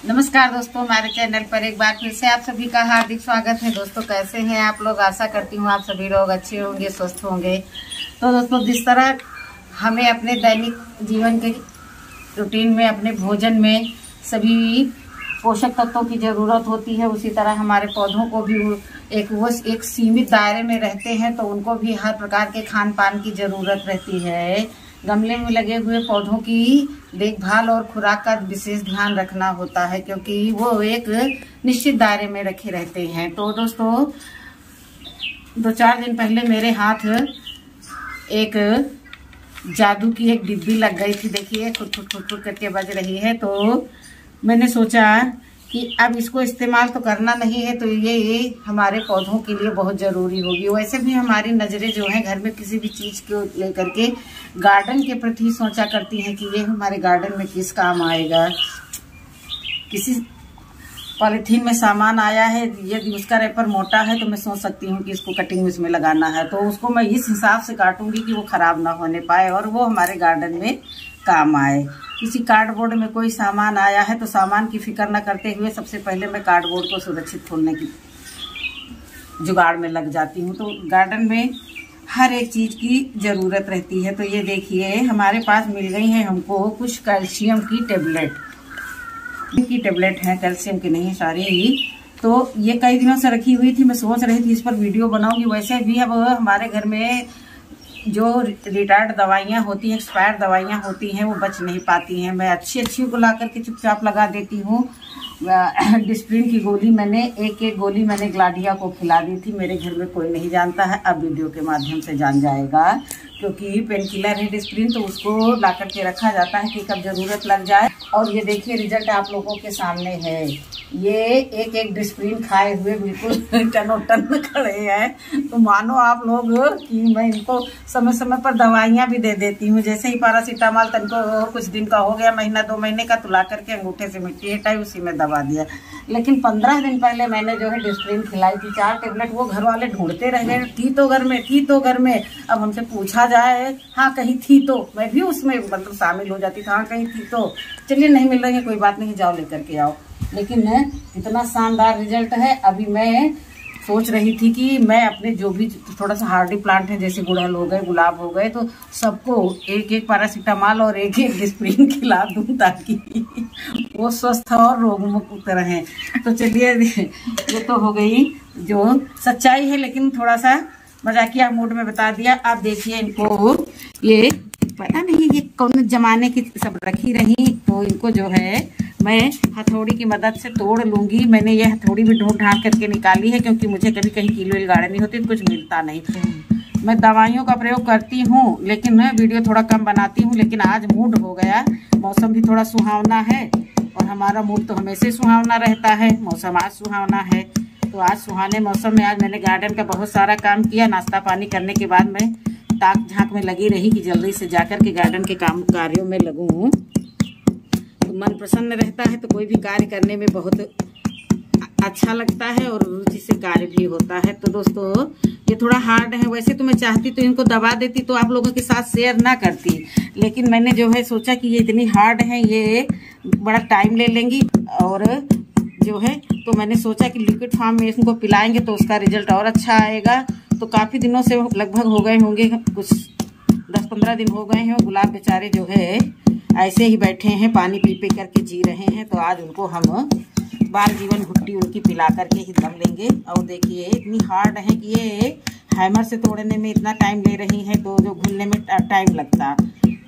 नमस्कार दोस्तों, हमारे चैनल पर एक बार फिर से आप सभी का हार्दिक स्वागत है। दोस्तों कैसे हैं आप लोग? आशा करती हूँ आप सभी लोग अच्छे होंगे, स्वस्थ होंगे। तो दोस्तों जिस तरह हमें अपने दैनिक जीवन के रूटीन में, अपने भोजन में सभी पोषक तत्वों की ज़रूरत होती है, उसी तरह हमारे पौधों को भी एक सीमित दायरे में रहते हैं तो उनको भी हर प्रकार के खान पान की ज़रूरत रहती है। गमले में लगे हुए पौधों की देखभाल और खुराक का विशेष ध्यान रखना होता है, क्योंकि वो एक निश्चित दायरे में रखे रहते हैं। तो दोस्तों 2-4 दिन पहले मेरे हाथ एक जादू की एक डिब्बी लग गई थी। देखिए खुट खुट खुट खुट करके बज रही है। तो मैंने सोचा कि अब इसको इस्तेमाल तो करना नहीं है, तो ये हमारे पौधों के लिए बहुत ज़रूरी होगी। वैसे भी हमारी नज़रें जो हैं घर में किसी भी चीज़ को लेकर के गार्डन के प्रति सोचा करती हैं कि ये हमारे गार्डन में किस काम आएगा। किसी पॉलीथीन में सामान आया है, यदि उसका रैपर मोटा है तो मैं सोच सकती हूँ कि इसको कटिंग में इसमें लगाना है, तो उसको मैं इस हिसाब से काटूंगी कि वो ख़राब ना होने पाए और वो हमारे गार्डन में काम आए। किसी कार्डबोर्ड में कोई सामान आया है तो सामान की फिक्र न करते हुए सबसे पहले मैं कार्डबोर्ड को सुरक्षित खोलने की जुगाड़ में लग जाती हूँ। तो गार्डन में हर एक चीज़ की ज़रूरत रहती है। तो ये देखिए हमारे पास मिल गई है हमको कुछ कैल्शियम की टेबलेट है, कैल्शियम की नहीं सारी। तो ये कई दिनों से रखी हुई थी, मैं सोच रही थी इस पर वीडियो बनाऊंगी। वैसे भी अब हमारे घर में जो रिटायर्ड दवाइयाँ होती हैं, एक्सपायर्ड दवाइयाँ होती हैं, वो बच नहीं पाती हैं। मैं अच्छी को ला करके चुपचाप लगा देती हूँ। डिस्प्रिन की गोली मैंने एक गोली मैंने ग्लाडिया को खिला दी थी। मेरे घर में कोई नहीं जानता है, अब वीडियो के माध्यम से जान जाएगा, क्योंकि पेन किलर है डिस्प्रिन, तो उसको ला करके रखा जाता है कि कब ज़रूरत लग जाए। और ये देखिए रिजल्ट आप लोगों के सामने है। ये एक डिस्प्रिन खाए हुए बिल्कुल टनोटन में खड़े हैं। तो मानो आप लोग कि मैं इनको समय समय पर दवाइयाँ भी दे देती हूँ। जैसे ही पैरासीटामॉल तनको कुछ दिन का हो गया, महीना 2 महीने का, तो ला करके अंगूठे से मिट्टी हटाई, उसी में दबा दिया। लेकिन 15 दिन पहले मैंने जो है डिस्प्रिन खिलाई थी 4 टेबलेट। वो घर वाले ढूंढते रह गए, थी तो घर में। अब हमसे पूछा जाए, हाँ कहीं थी तो मैं भी उसमें मतलब शामिल हो जाती थी, हाँ कहीं थी तो चलिए नहीं मिल रही है कोई बात नहीं, जाओ लेकर के आओ। लेकिन इतना शानदार रिजल्ट है। अभी मैं सोच रही थी कि मैं अपने जो भी थोड़ा सा हार्डी प्लांट है, जैसे गुड़हल हो गए, गुलाब हो गए, तो सबको एक पैरासीटामॉल और एक डिस्प्रिन खिला दूं ताकि वो स्वस्थ और रोग मुक्त रहें। तो चलिए ये तो हो गई जो सच्चाई है, लेकिन थोड़ा सा मजाकिया मूड में बता दिया। आप देखिए इनको, ये पता नहीं ये कौन जमाने की सब रखी रही, तो इनको जो है मैं हथौड़ी की मदद से तोड़ लूंगी। मैंने ये हथौड़ी भी ढूंढ ढांड करके निकाली है, क्योंकि मुझे कभी कहीं कीलो गाड़ी होती तो कुछ मिलता नहीं। मैं दवाइयों का प्रयोग करती हूँ, लेकिन मैं वीडियो थोड़ा कम बनाती हूँ। लेकिन आज मूड हो गया, मौसम भी थोड़ा सुहावना है और हमारा मूड तो हमेशा सुहावना रहता है। मौसम आज सुहावना है, तो आज सुहाने मौसम में आज मैंने गार्डन का बहुत सारा काम किया। नाश्ता पानी करने के बाद मैं ताक झांक में लगी रही कि जल्दी से जाकर के गार्डन के कार्यों में लगूं। तो मन प्रसन्न रहता है, तो कोई भी कार्य करने में बहुत अच्छा लगता है और रुचि से कार्य भी होता है। तो दोस्तों ये थोड़ा हार्ड है, वैसे तो मैं चाहती तो इनको दबा देती, तो आप लोगों के साथ शेयर ना करती, लेकिन मैंने जो है सोचा कि ये इतनी हार्ड है, ये बड़ा टाइम ले लेंगी और जो है, तो मैंने सोचा कि लिक्विड फॉर्म में इनको पिलाएंगे तो उसका रिजल्ट और अच्छा आएगा। तो काफ़ी दिनों से लगभग हो गए होंगे, कुछ 10-15 दिन हो गए हैं। गुलाब बेचारे जो है ऐसे ही बैठे हैं, पानी पी पी करके जी रहे हैं। तो आज उनको हम बाल जीवन घुट्टी उनकी पिला करके ही दम लेंगे। और देखिए इतनी हार्ड है कि ये हैमर से तोड़ने में इतना टाइम ले रही है, तो जो घुलने में टाइम लगता।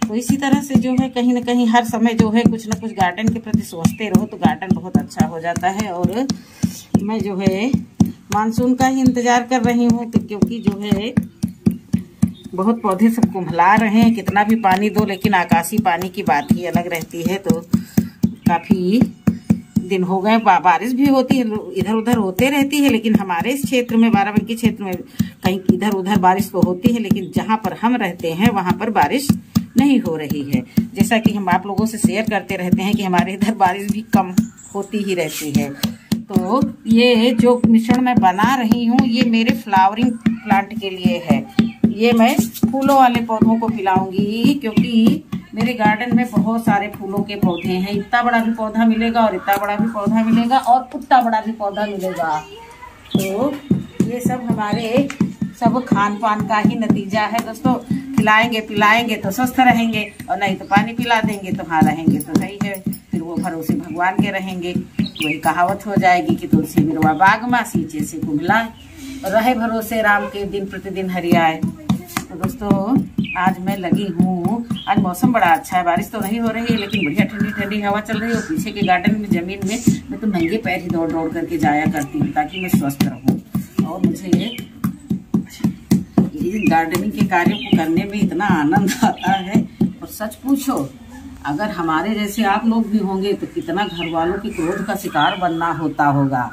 तो इसी तरह से जो है कहीं ना कहीं हर समय जो है कुछ ना कुछ गार्डन के प्रति सोचते रहो तो गार्डन बहुत अच्छा हो जाता है। और मैं जो है मानसून का ही इंतज़ार कर रही हूँ, तो क्योंकि जो है बहुत पौधे सब कुम्हला रहे हैं। कितना भी पानी दो, लेकिन आकाशीय पानी की बात ही अलग रहती है। तो काफ़ी दिन हो गए, बारिश भी होती है, इधर उधर होते रहती है, लेकिन हमारे इस क्षेत्र में, बाराबंकी क्षेत्र में कहीं इधर उधर बारिश तो होती है, लेकिन जहाँ पर हम रहते हैं वहाँ पर बारिश नहीं हो रही है। जैसा कि हम आप लोगों से शेयर करते रहते हैं कि हमारे इधर बारिश भी कम होती ही रहती है। तो ये जो मिश्रण मैं बना रही हूँ, ये मेरे फ्लावरिंग प्लांट के लिए है। ये मैं फूलों वाले पौधों को पिलाऊंगी, क्योंकि मेरे गार्डन में बहुत सारे फूलों के पौधे हैं। इतना बड़ा भी पौधा मिलेगा और इतना बड़ा भी पौधा मिलेगा और उतना बड़ा भी पौधा मिलेगा। तो ये सब हमारे सब खान पान का ही नतीजा है दोस्तों। खिलाएंगे पिलाएंगे तो स्वस्थ रहेंगे और नहीं तो पानी पिला देंगे तो हाँ रहेंगे तो सही है। फिर वो भरोसे भगवान के रहेंगे। वही कहावत हो जाएगी कि तुलसी बिरवा बाग माँ सींचे से कुम्हलाए, रहे भरोसे राम के दिन प्रतिदिन हरियाए। तो दोस्तों आज मैं लगी हूँ, आज मौसम बड़ा अच्छा है, बारिश तो नहीं हो रही है लेकिन बढ़िया ठंडी ठंडी हवा चल रही है। और पीछे के गार्डन में जमीन में मैं तो नंगे पैर ही दौड़ दौड़ करके जाया करती हूँ ताकि मैं स्वस्थ रहूँ। और मुझे गार्डनिंग के कार्यों को करने में इतना आनंद आता है। और सच पूछो, अगर हमारे जैसे आप लोग भी होंगे तो कितना घर वालों के क्रोध का शिकार बनना होता होगा।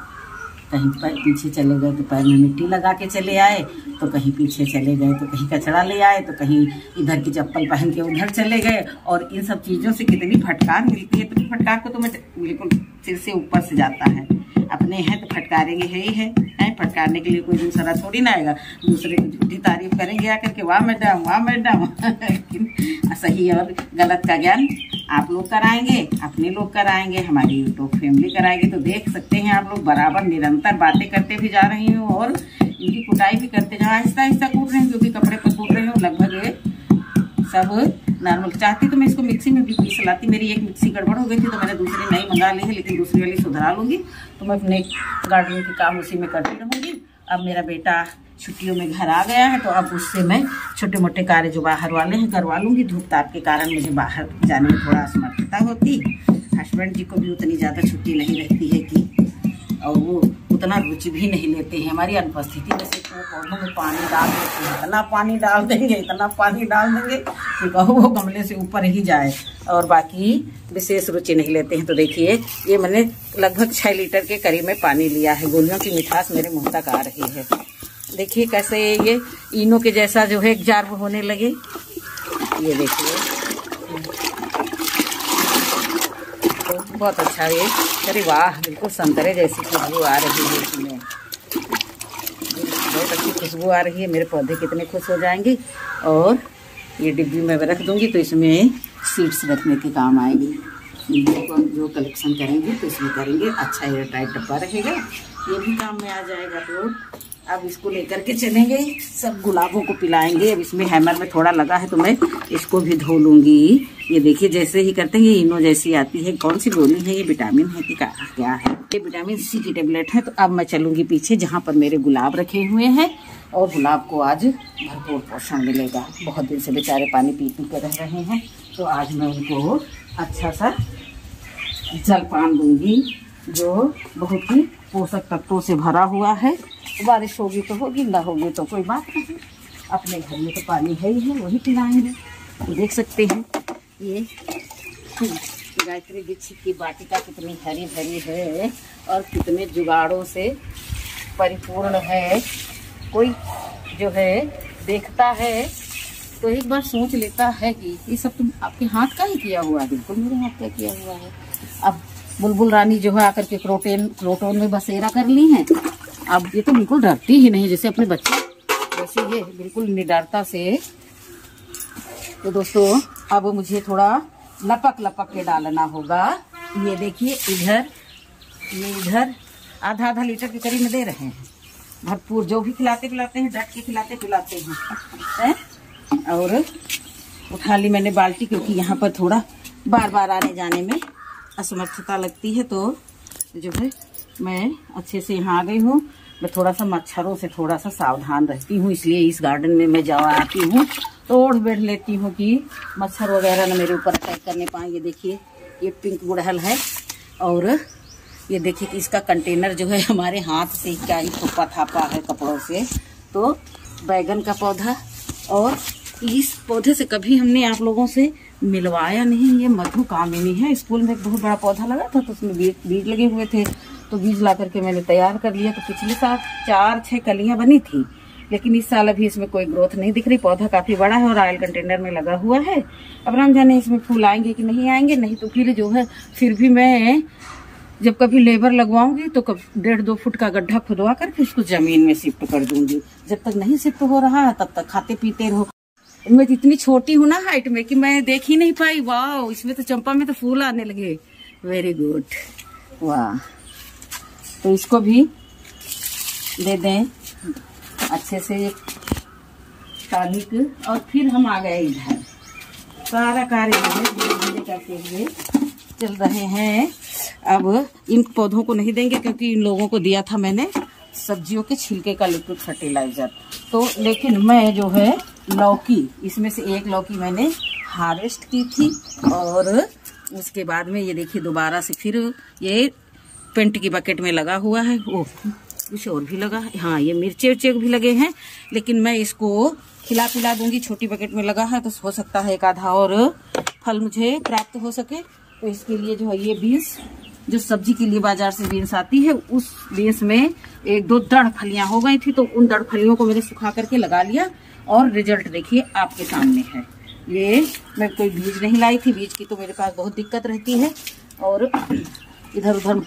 कहीं पीछे चले गए तो पैर में मिट्टी लगा के चले आए, तो कहीं पीछे चले गए तो कहीं कचरा ले आए, तो कहीं इधर की चप्पल पहन के उधर चले गए। और इन सब चीज़ों से कितनी फटकार मिलती है। तो फटकार को तो मैं बिल्कुल सिर से ऊपर से जाता है। अपने हैं तो फटकारेंगे है ही है। फटकारने के लिए कोई दूसरा थोड़ी ना आएगा। दूसरे को झूठी तारीफ करेंगे आकर के, वाह मैडम लेकिन सही और गलत का ज्ञान आप लोग कराएंगे, अपने लोग कराएंगे, हमारी यूट्यूब फैमिली कराएंगे। तो देख सकते हैं आप लोग बराबर निरंतर बातें करते भी जा रही हूँ और इनकी कुटाई भी करते जा, आहिस्ता आहिस्ता कूट रहे हैं क्योंकि कपड़े पर कूट रहे हूँ। लगभग सब नॉर्मल चाहती तो मैं इसको मिक्सी में भी पीस लाती। मेरी एक मिक्सी गड़बड़ हो गई थी तो मैंने दूसरी नई मंगा ली है, लेकिन दूसरी वाली सुधरा लूंगी। तो मैं अपने गार्डनिंग के काम उसी में करती रहूंगी। अब मेरा बेटा छुट्टियों में घर आ गया है तो अब उससे मैं छोटे मोटे कार्य जो बाहर वाले हैं करवा लूंगी। धूप ताप के कारण मुझे बाहर जाने में थोड़ा असमर्थता होती। हस्बैंड जी को भी उतनी ज़्यादा छुट्टी नहीं रहती है कि, और वो उतना रुचि भी नहीं लेते हैं हमारी अनुपस्थिति में। सिर्फ वो पौधों में पानी डाल देते हैं, इतना पानी डाल देंगे कि कहो वो गमले से ऊपर ही जाए, और बाकी विशेष रुचि नहीं लेते हैं। तो देखिए ये मैंने लगभग 6 लीटर के करीब में पानी लिया है। गोलियों की मिठास मेरे मुंह तक आ रही है। देखिए कैसे ये इनो के जैसा जो है एक जार होने लगे। ये देखिए तो बहुत अच्छा है। अरे वाह, बिल्कुल संतरे जैसी खुशबू आ रही है इसमें, बहुत अच्छी खुशबू आ रही है। मेरे पौधे कितने खुश हो जाएंगे। और ये डिब्बी में रख दूंगी तो इसमें सीड्स रखने के काम आएगी। जो कलेक्शन करेंगे तो इसमें करेंगे, अच्छा एयर टाइट डब्बा रहेगा, ये भी काम में आ जाएगा। तो अब इसको लेकर के चलेंगे, सब गुलाबों को पिलाएंगे। अब इसमें हैमर में थोड़ा लगा है तो मैं इसको भी धो लूंगी। ये देखिए जैसे ही करते हैं ये इनो जैसी आती है। कौन सी गोली है ये, विटामिन है कि क्या है? ये विटामिन सी की टेबलेट है। तो अब मैं चलूंगी पीछे जहाँ पर मेरे गुलाब रखे हुए हैं, और गुलाब को आज भरपूर पोषण मिलेगा। बहुत दिन से बेचारे पानी पी कर रह रहे हैं, तो आज मैं उनको अच्छा सा जलपान दूंगी जो बहुत ही पोषक तत्वों से भरा हुआ है। बारिश होगी तो होगी, ना होगी तो कोई बात नहीं, अपने घर में तो पानी है ही है, वही पिलाएंगे। तो देख सकते हैं ये गायत्री दीक्षित की वाटिका कितनी हरी भरी है और कितने जुगाड़ों से परिपूर्ण है। कोई जो है देखता है तो एक बार सोच लेता है कि ये सब तुम आपके हाथ का ही किया हुआ है। बिल्कुल मेरे हाथ का किया हुआ है। अब बुलबुल रानी जो है आकर के क्रोटोन में बसेरा कर ली है। अब ये तो बिल्कुल डरती ही नहीं, जैसे अपने बच्चे जैसे ये बिल्कुल निडरता से। तो दोस्तों अब मुझे थोड़ा लपक के डालना होगा। ये देखिए इधर आधा लीटर के करीब में दे रहे हैं। भरपूर जो भी खिलाते पिलाते हैं, डट के खिलाते पिलाते हैं। और उठा ली मैंने बाल्टी, क्योंकि यहाँ पर थोड़ा बार आने जाने में असमर्थता लगती है। तो जो है मैं अच्छे से यहाँ आ गई हूँ। मैं थोड़ा सा मच्छरों से थोड़ा सा सावधान रहती हूँ, इसलिए इस गार्डन में मैं जब आती हूँ तो ओढ़ बैठ लेती हूँ कि मच्छर वगैरह ना मेरे ऊपर अटैक करने पाए। ये देखिए ये पिंक गुड़हल है, और ये देखिए कि इसका कंटेनर जो है हमारे हाथ से क्या ही थोपा थापा है कपड़ों से। तो बैगन का पौधा, और इस पौधे से कभी हमने आप लोगों से मिलवाया नहीं। ये मधुकामिनी है। स्कूल में एक बहुत बड़ा पौधा लगा था तो उसमें बीज लगे हुए थे, तो बीज ला करके मैंने तैयार कर लिया। तो पिछले साल 4-6 कलियां बनी थी, लेकिन इस साल अभी इसमें कोई ग्रोथ नहीं दिख रही। पौधा काफी बड़ा है और ऑयल कंटेनर में लगा हुआ है। अब राम जाने इसमें फूल आएंगे कि नहीं आएंगे। नहीं तो फिर जो है फिर भी मैं जब कभी लेबर लगवाऊंगी तो 1.5-2 फुट का गड्ढा खुदवा करके उसको जमीन में शिफ्ट कर दूंगी। जब तक नहीं शिफ्ट हो रहा है तब तक खाते पीते रहो। मैं इतनी छोटी हूँ ना हाइट में कि मैं देख ही नहीं पाई। वाह, इसमें तो चंपा में तो फूल आने लगे। वेरी गुड, वाह। तो इसको भी दे दें अच्छे से टॉनिक। और फिर हम आ गए इधर, सारा कार्य धीरे धीरे करते हुए चल रहे हैं। अब इन पौधों को नहीं देंगे क्योंकि इन लोगों को दिया था मैंने सब्जियों के छिलके का लिक्विड फर्टिलाइजर। तो लेकिन मैं जो है लौकी, इसमें से एक लौकी मैंने हार्वेस्ट की थी और उसके बाद में ये देखिए दोबारा से फिर ये पेंट की बकेट में लगा हुआ है। वो कुछ और भी लगा है, हाँ ये मिर्चे उर्चे भी लगे हैं, लेकिन मैं इसको खिला पिला दूंगी। छोटी बकेट में लगा है तो हो सकता है एक आधा और फल मुझे प्राप्त हो सके। तो इसके लिए जो है ये बीन्स, जो सब्जी के लिए बाजार से बीन्स आती है, उस बीन्स में एक दो दड़ फलियां हो गई थी, तो उन दड़ फलियों को मैंने सुखा करके लगा लिया और रिजल्ट देखिए आपके सामने है। ये मैं कोई बीज नहीं लाई थी, बीज की तो मेरे पास बहुत दिक्कत रहती है और इधर उधर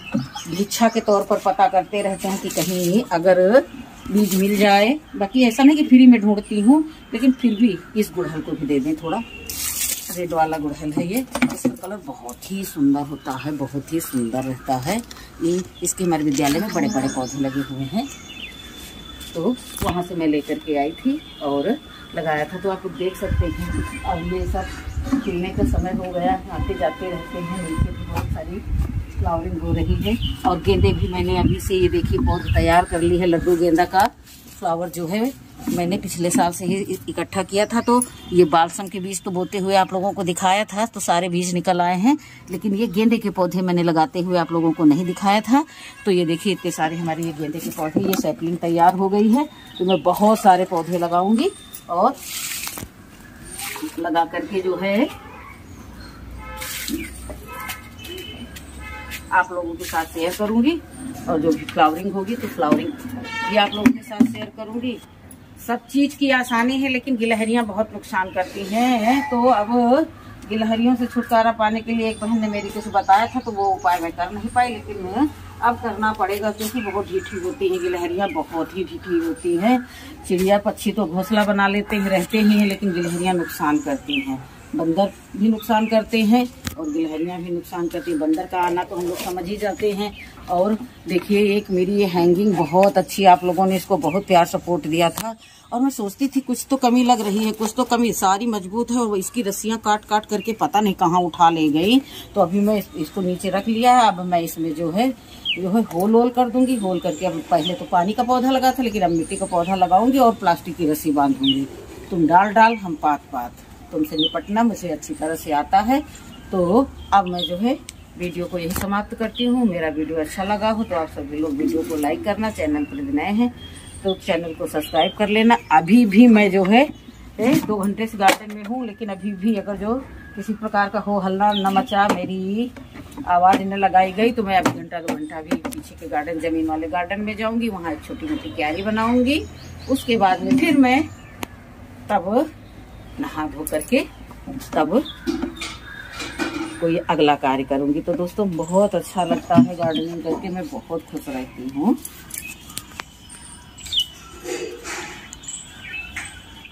भिक्षा के तौर पर पता करते रहते हैं कि कहीं अगर बीज मिल जाए। बाकी ऐसा नहीं कि फ्री में ढूंढती हूँ, लेकिन फिर भी इस गुड़हल को भी दे दें। थोड़ा रेड वाला गुड़हल है ये, इसका कलर बहुत ही सुंदर होता है, बहुत ही सुंदर रहता है। ये इसके हमारे विद्यालय में बड़े बड़े पौधे लगे हुए हैं, तो वहाँ से मैं लेकर के आई थी और लगाया था। तो आप लोग देख सकते हैं अब ये सब खिलने का समय हो गया, आते जाते रहते हैं। नीचे भी बहुत सारी फ्लावरिंग हो रही है और गेंदे भी मैंने अभी से ये देखिए पौधे तैयार कर ली है। लड्डू गेंदा का फ्लावर जो है मैंने पिछले साल से ही इकट्ठा किया था। तो ये बालसम के बीज तो बोते हुए आप लोगों को दिखाया था, तो सारे बीज निकल आए हैं, लेकिन ये गेंदे के पौधे मैंने लगाते हुए आप लोगों को नहीं दिखाया था। तो ये देखिए इतने सारे हमारे ये गेंदे के पौधे, ये सैपलिंग तैयार हो गई है। तो मैं बहुत सारे पौधे लगाऊंगी और लगा करके जो है आप लोगों के साथ शेयर करूंगी। और जो भी फ्लावरिंग होगी तो फ्लावरिंग भी आप लोगों के साथ शेयर करूंगी। सब चीज की आसानी है, लेकिन गिलहरियां बहुत नुकसान करती हैं। तो अब गिलहरियों से छुटकारा पाने के लिए एक बहन ने मेरी कुछ बताया था, तो वो उपाय मैं कर नहीं पाई, लेकिन अब करना पड़ेगा क्योंकि बहुत ढीठी होती हैं गिलहरियां, बहुत ही ढीठी होती हैं। चिड़िया पक्षी तो घोंसला बना लेते हैं, रहते ही हैं, लेकिन गिलहरियां नुकसान करती हैं। बंदर भी नुकसान करते हैं और गिलहरियां भी नुकसान करती हैं। बंदर का आना तो हम लोग समझ ही जाते हैं। और देखिए एक मेरी ये हैंगिंग बहुत अच्छी, आप लोगों ने इसको बहुत प्यार सपोर्ट दिया था और मैं सोचती थी कुछ तो कमी लग रही है, कुछ तो कमी, सारी मजबूत है और इसकी रस्सियां काट काट करके पता नहीं कहाँ उठा ले गई। तो अभी मैं इसको नीचे रख लिया है। अब मैं इसमें जो है होल वोल कर दूंगी। होल करके अब पहले तो पानी का पौधा लगा था, लेकिन अब मिट्टी का पौधा लगाऊंगी और प्लास्टिक की रस्सी बांधूंगी। तुम डाल डाल हम पात पात, तुमसे निपटना मुझे अच्छी तरह से आता है। तो अब मैं जो है वीडियो को यही समाप्त करती हूँ। मेरा वीडियो अच्छा लगा हो तो आप सभी लोग वीडियो को लाइक करना, चैनल पर नए हैं तो चैनल को सब्सक्राइब कर लेना। अभी भी मैं जो है 2 घंटे से गार्डन में हूँ, लेकिन अभी भी अगर जो किसी प्रकार का हो हल्ला न मचा, मेरी आवाज़ न लगाई गई, तो मैं अभी 1-2 घंटा भी पीछे के गार्डन, जमीन वाले गार्डन में जाऊँगी। वहाँ एक छोटी मोटी क्यारी बनाऊँगी। उसके बाद में फिर मैं तब नहा धो करके तब कोई अगला कार्य करूंगी। तो दोस्तों बहुत अच्छा लगता है गार्डनिंग करके, मैं बहुत खुश रहती हूँ।